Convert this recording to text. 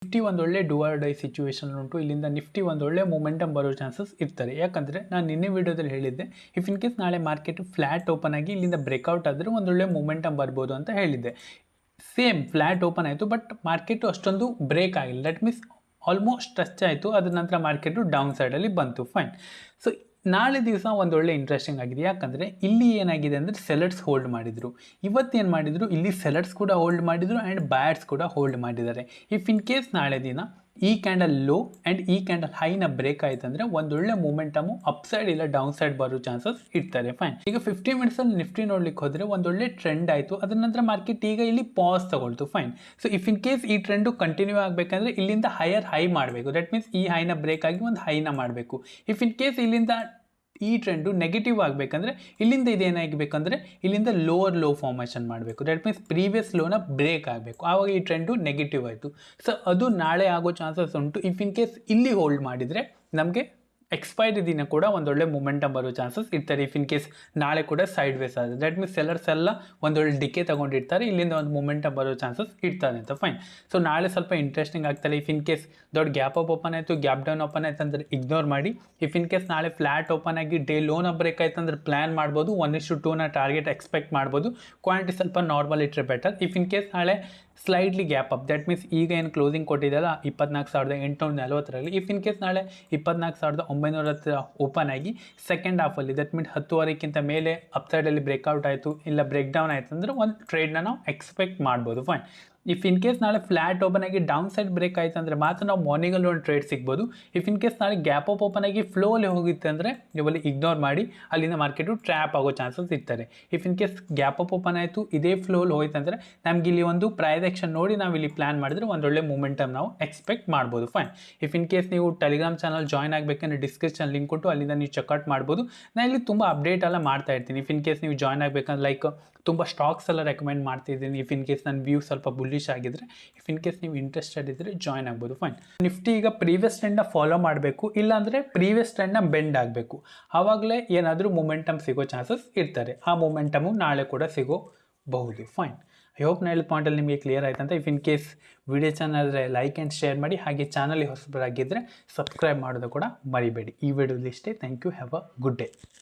Nifty ಒಂದೊಳ್ಳೆ do or die situation ಉಂಟು. ಇಲ್ಲಿಂದ ನಿಫ್ಟಿ ಒಂದೊಳ್ಳೆ ಮೊಮೆಂಟಮ್ ಬರೋ ಚಾನ್ಸಸ್ ಇರ್ತಾರೆ. ಯಾಕಂದರೆ ನಾನು ನಿನ್ನೆ ವಿಡಿಯೋದಲ್ಲಿ ಹೇಳಿದ್ದೆ, ಇಫ್ ಇನ್ ಕೇಸ್ ನಾಳೆ ಮಾರ್ಕೆಟ್ ಫ್ಲ್ಯಾಟ್ ಓಪನ್ ಆಗಿ ಇಲ್ಲಿಂದ ಬ್ರೇಕ್ಔಟ್ ಆದರೆ ಒಂದೊಳ್ಳೆ ಮೊಮೆಂಟಮ್ ಬರ್ಬೋದು ಅಂತ ಹೇಳಿದ್ದೆ. ಸೇಮ್ ಫ್ಲ್ಯಾಟ್ ಓಪನ್ ಆಯಿತು, ಬಟ್ ಮಾರ್ಕೆಟು ಅಷ್ಟೊಂದು ಬ್ರೇಕ್ ಆಗಿಲ್ಲ. ದಟ್ ಮೀನ್ಸ್ ಆಲ್ಮೋಸ್ಟ್ ಟಚ್ ಆಯಿತು. ಅದ್ರ ನಂತರ ಮಾರ್ಕೆಟು ಡೌನ್ ಸೈಡಲ್ಲಿ ಬಂತು. ಫೈನ್. ಸೊ ನಾಳೆ ದಿವಸ ಒಂದೊಳ್ಳೆ ಇಂಟ್ರೆಸ್ಟಿಂಗ್ ಆಗಿದೆ. ಯಾಕಂದರೆ ಇಲ್ಲಿ ಏನಾಗಿದೆ ಅಂದರೆ ಸೆಲರ್ಸ್ ಹೋಲ್ಡ್ ಮಾಡಿದರು. ಇವತ್ತೇನು ಮಾಡಿದರು, ಇಲ್ಲಿ ಸೆಲರ್ಸ್ ಕೂಡ ಹೋಲ್ಡ್ ಮಾಡಿದರು ಆ್ಯಂಡ್ ಬಯರ್ಸ್ ಕೂಡ ಹೋಲ್ಡ್ ಮಾಡಿದ್ದಾರೆ. ಇಫ್ ಇನ್ ಕೇಸ್ ನಾಳೆ ದಿನ ಈ ಕ್ಯಾಂಡಲ್ ಲೋ ಆ್ಯಂಡ್ ಈ ಕ್ಯಾಂಡಲ್ ಹೈನ ಬ್ರೇಕ್ ಆಯ್ತು ಅಂದರೆ ಒಂದೊಳ್ಳೆ ಮೂಮೆಂಟಮು ಅಪ್ ಸೈಡ್ ಇಲ್ಲ ಡೌನ್ ಸೈಡ್ ಬರೋ ಚಾನ್ಸಸ್ ಇರ್ತಾರೆ. ಫೈನ್. ಈಗ 50 ಮಿನಿಟ್ಸಲ್ಲಿ ನಿಫ್ಟಿ ನೋಡ್ಲಿಕ್ಕೆ ಹೋದರೆ ಒಂದೊಳ್ಳೆ ಟ್ರೆಂಡ್ ಆಯಿತು. ಅದರ ನಂತರ ಮಾರ್ಕೆಟ್ ಈಗ ಇಲ್ಲಿ ಪಾಸ್ ತಗೊಳ್ತು. Fine. So if in case ಈ ಟ್ರೆಂಡು ಕಂಟಿನ್ಯೂ ಆಗಬೇಕಂದ್ರೆ ಇಲ್ಲಿಂದ ಹೈಯರ್ ಹೈ ಮಾಡಬೇಕು. ದಟ್ ಮೀನ್ಸ್ ಈ ಹೈನ ಬ್ರೇಕ್ ಆಗಿ ಒಂದು ಹೈನ ಮಾಡಬೇಕು. ಇಫ್ ಇನ್ ಕೇಸ್ ಇಲ್ಲಿಂದ ಈ ಟ್ರೆಂಡು ನೆಗೆಟಿವ್ ಆಗಬೇಕಂದ್ರೆ ಇಲ್ಲಿಂದ ಇದೇನಾಗಬೇಕಂದ್ರೆ ಇಲ್ಲಿಂದ ಲೋವರ್ ಲೋ ಫಾರ್ಮೇಷನ್ ಮಾಡಬೇಕು. ದಟ್ ಮೀನ್ಸ್ ಪ್ರೀವಿಯಸ್ ಲೋನ ಬ್ರೇಕ್ ಆಗಬೇಕು. ಆವಾಗ ಈ ಟ್ರೆಂಡು ನೆಗೆಟಿವ್ ಆಯಿತು. ಸೊ ಅದು ನಾಳೆ ಆಗೋ ಚಾನ್ಸಸ್ ಉಂಟು. ಇಫ್ ಇನ್ ಕೇಸ್ ಇಲ್ಲಿ ಹೋಲ್ಡ್ ಮಾಡಿದರೆ ನಮಗೆ ಎಕ್ಸ್ಪೈರಿ ದಿನ ಕೂಡ ಒಂದೊಳ್ಳೆ ಮೂಮೆಂಟಮ್ ಬರೋ ಚಾನ್ಸಸ್ ಇರ್ತಾರೆ. ಇಫ್ ಇನ್ ಕೇಸ್ ನಾಳೆ ಕೂಡ ಸೈಡ್ ವೇಸ್ ಆಗಿದೆ, ದಟ್ ಮೀನ್ಸ್ ಸೆಲ್ಲರ್ಸ್ ಎಲ್ಲ ಒಂದೊಳ್ಳೆ ಡಿಕೆ ತಗೊಂಡಿರ್ತಾರೆ, ಇಲ್ಲಿಂದ ಒಂದು ಮೂಮೆಂಟಮ್ ಬರೋ ಚಾನ್ಸಸ್ ಇರ್ತಾರೆ ಅಂತ. ಫೈನ್. ಸೊ ನಾಳೆ ಸ್ವಲ್ಪ ಇಂಟ್ರೆಸ್ಟಿಂಗ್ ಆಗ್ತಾರೆ. ಇಫ್ ಇನ್ ಕೇಸ್ ದೊಡ್ಡ ಗ್ಯಾಪ್ ಅಪ್ ಓಪನ್ ಆಯಿತು, ಗ್ಯಾಪ್ ಡೌನ್ ಓಪನ್ ಆಯ್ತು ಅಂದರೆ ಇಗ್ನೋರ್ ಮಾಡಿ. ಇಫ್ ಇನ್ ಕೇಸ್ ನಾಳೆ ಫ್ಲ್ಯಾಟ್ ಓಪನ್ ಆಗಿ ಡೇ ಲೋನ ಬ್ರೇಕ್ ಆಯ್ತು ಅಂದರೆ ಪ್ಲ್ಯಾನ್ ಮಾಡ್ಬೋದು. 1:2ನ ಟಾರ್ಗೆಟ್ ಎಕ್ಸ್ಪೆಕ್ಟ್ ಮಾಡ್ಬೋದು. ಕ್ವಾಂಟಿಟಿ ಸ್ವಲ್ಪ ನಾರ್ಮಲ್ ಇಟ್ಟರೆ ಬೆಟರ್. ಇಫ್ ಇನ್ ಕೇಸ್ ನಾಳೆ ಸ್ಲೈಡ್ಲಿ ಗ್ಯಾಪ್ ಅಪ್, ದಟ್ ಮೀನ್ಸ್ ಈಗ ಏನು ಕ್ಲೋಸಿಂಗ್ ಕೊಟ್ಟಿದ್ದಲ್ಲ 24,840ರಲ್ಲಿ, ಇಫ್ ಇನ್ ಕೇಸ್ ನಾಳೆ 24,900 ಓಪನ್ ಆಗಿ ಸೆಕೆಂಡ್ ಹಾಫಲ್ಲಿ, ದಟ್ ಮೀನ್ಸ್ 10ವರೆಗಿಂತ ಮೇಲೆ ಅಪ್ ಸೈಡಲ್ಲಿ ಬ್ರೇಕ್ಔಟ್ ಆಯಿತು ಇಲ್ಲ ಬ್ರೇಕ್ ಡೌನ್ ಆಯಿತು ಅಂದರೆ ಒಂದು ಟ್ರೇಡ್ನ ನಾವು ಎಕ್ಸ್ಪೆಕ್ಟ್ ಮಾಡ್ಬೋದು. ಫೈನ್. ಇಫ್ ಇನ್ ಕೇಸ್ ನಾಳೆ ಫ್ಲ್ಯಾಟ್ ಓಪನ್ ಆಗಿ ಡೌನ್ ಸೈಡ್ ಬ್ರೇಕ್ ಆಯಿತು ಅಂದರೆ ಮಾತ್ರ ನಾವು ಮಾರ್ನಿಂಗಲ್ಲಿ ಒಂದು ಟ್ರೇಡ್ ಸಿಗ್ಬೋದು. ಇಫ್ ಇನ್ ಕೇಸ್ ನಾಳೆ ಗ್ಯಾಪ್ ಅಪ್ ಓಪನ್ ಆಗಿ ಫ್ಲೋಲ್ಲಿ ಹೋಗುತ್ತೆ ಅಂದರೆ ನೀವಲ್ಲಿ ಇಗ್ನೋರ್ ಮಾಡಿ, ಅಲ್ಲಿಂದ ಮಾರ್ಕೆಟು ಟ್ರ್ಯಾಪ್ ಆಗೋ ಚಾನ್ಸಸ್ ಇರ್ತಾರೆ. If in case gap up open ಆಯಿತು ಇದೇ ಫ್ಲೋಲ್ಲಿ ಹೋಯ್ತು ಅಂದರೆ ನಮ್ಗೆ ಇಲ್ಲಿ ಒಂದು ಪ್ರೈಸ್ ಆಕ್ಷನ್ ನೋಡಿ ನಾವು ಇಲ್ಲಿ ಪ್ಲ್ಯಾನ್ ಮಾಡಿದ್ರೆ ಒಂದೊಳ್ಳೆ ಮೂಮೆಂಟಮ್ ನಾವು ಎಕ್ಸ್ಪೆಕ್ಟ್ ಮಾಡ್ಬೋದು. ಫೈನ್. ಇಫ್ ಇನ್ ಕೇಸ್ ನೀವು ಟೆಲಿಗ್ರಾಮ್ ಚಾನಲ್ ಜಾಯ್ನ್ ಆಗಬೇಕಂದ್ರೆ ಡಿಸ್ಕ್ರಿಪ್ಷನ್ ಲಿಂಕ್ ಕೊಟ್ಟು ಅಲ್ಲಿಂದ ನೀವು ಚೆಕ್ಔಟ್ ಮಾಡ್ಬೋದು. ನಾನು ಇಲ್ಲಿ ತುಂಬ ಅಪ್ಡೇಟ್ ಎಲ್ಲ ಮಾಡ್ತಾ ಇರ್ತೀನಿ. ಇಫ್ ಇನ್ ಕೇಸ್ ನೀವು ಜಾಯ್ನ್ ಆಗಬೇಕಂದ್ರೆ ಲೈಕ್ ತುಂಬ ಸ್ಟಾಕ್ಸ್ ಎಲ್ಲ ರೆಕಮೆಂಡ್ ಮಾಡ್ತಿದ್ದೀನಿ. ಇಫ್ ಇನ್ ಕೇಸ್ ನನ್ನ ವ್ಯೂ ಸ್ವಲ್ಪ ಬುಲ್ಲಿಶ್ ಆಗಿದ್ರೆ, ಇಫ್ ಇನ್ ಕೇಸ್ ನೀವು ಇಂಟ್ರೆಸ್ಟೆಡ್ ಇದ್ದರೆ ಜಾಯ್ನ್ ಆಗ್ಬೋದು. ಫೈನ್. ನಿಫ್ಟಿ ಈಗ ಪ್ರೀವಿಯಸ್ ಟ್ರೆಂಡ್ನ ಫಾಲೋ ಮಾಡಬೇಕು, ಇಲ್ಲಾಂದರೆ ಪ್ರೀವಿಯಸ್ ಟ್ರೆಂಡ್ನ ಬೆಂಡ್ ಆಗಬೇಕು. ಆವಾಗಲೇ ಏನಾದರೂ ಮೊಮೆಂಟಮ್ ಸಿಗೋ ಚಾನ್ಸಸ್ ಇರ್ತಾರೆ. ಆ ಮೊಮೆಂಟಮು ನಾಳೆ ಕೂಡ ಸಿಗೋಬಹುದು. ಫೈನ್. ಐ ಹೋಪ್ ನಾನು ಹೇಳಿದ ಪಾಯಿಂಟಲ್ಲಿ ನಿಮಗೆ ಕ್ಲಿಯರ್ ಆಯ್ತು ಅಂತ. If in case video channel like and share ಮಾಡಿ, ಹಾಗೆ ಚಾನಲ್ಗೆ ಹೊಸಬರಾಗಿದ್ದರೆ ಸಬ್ಸ್ಕ್ರೈಬ್ ಮಾಡೋದು ಕೂಡ ಮರಿಬೇಡಿ. ಈ ವಿಡಿಯೋದಲ್ಲಿ ಇಷ್ಟೇ. Thank you. Have a good day.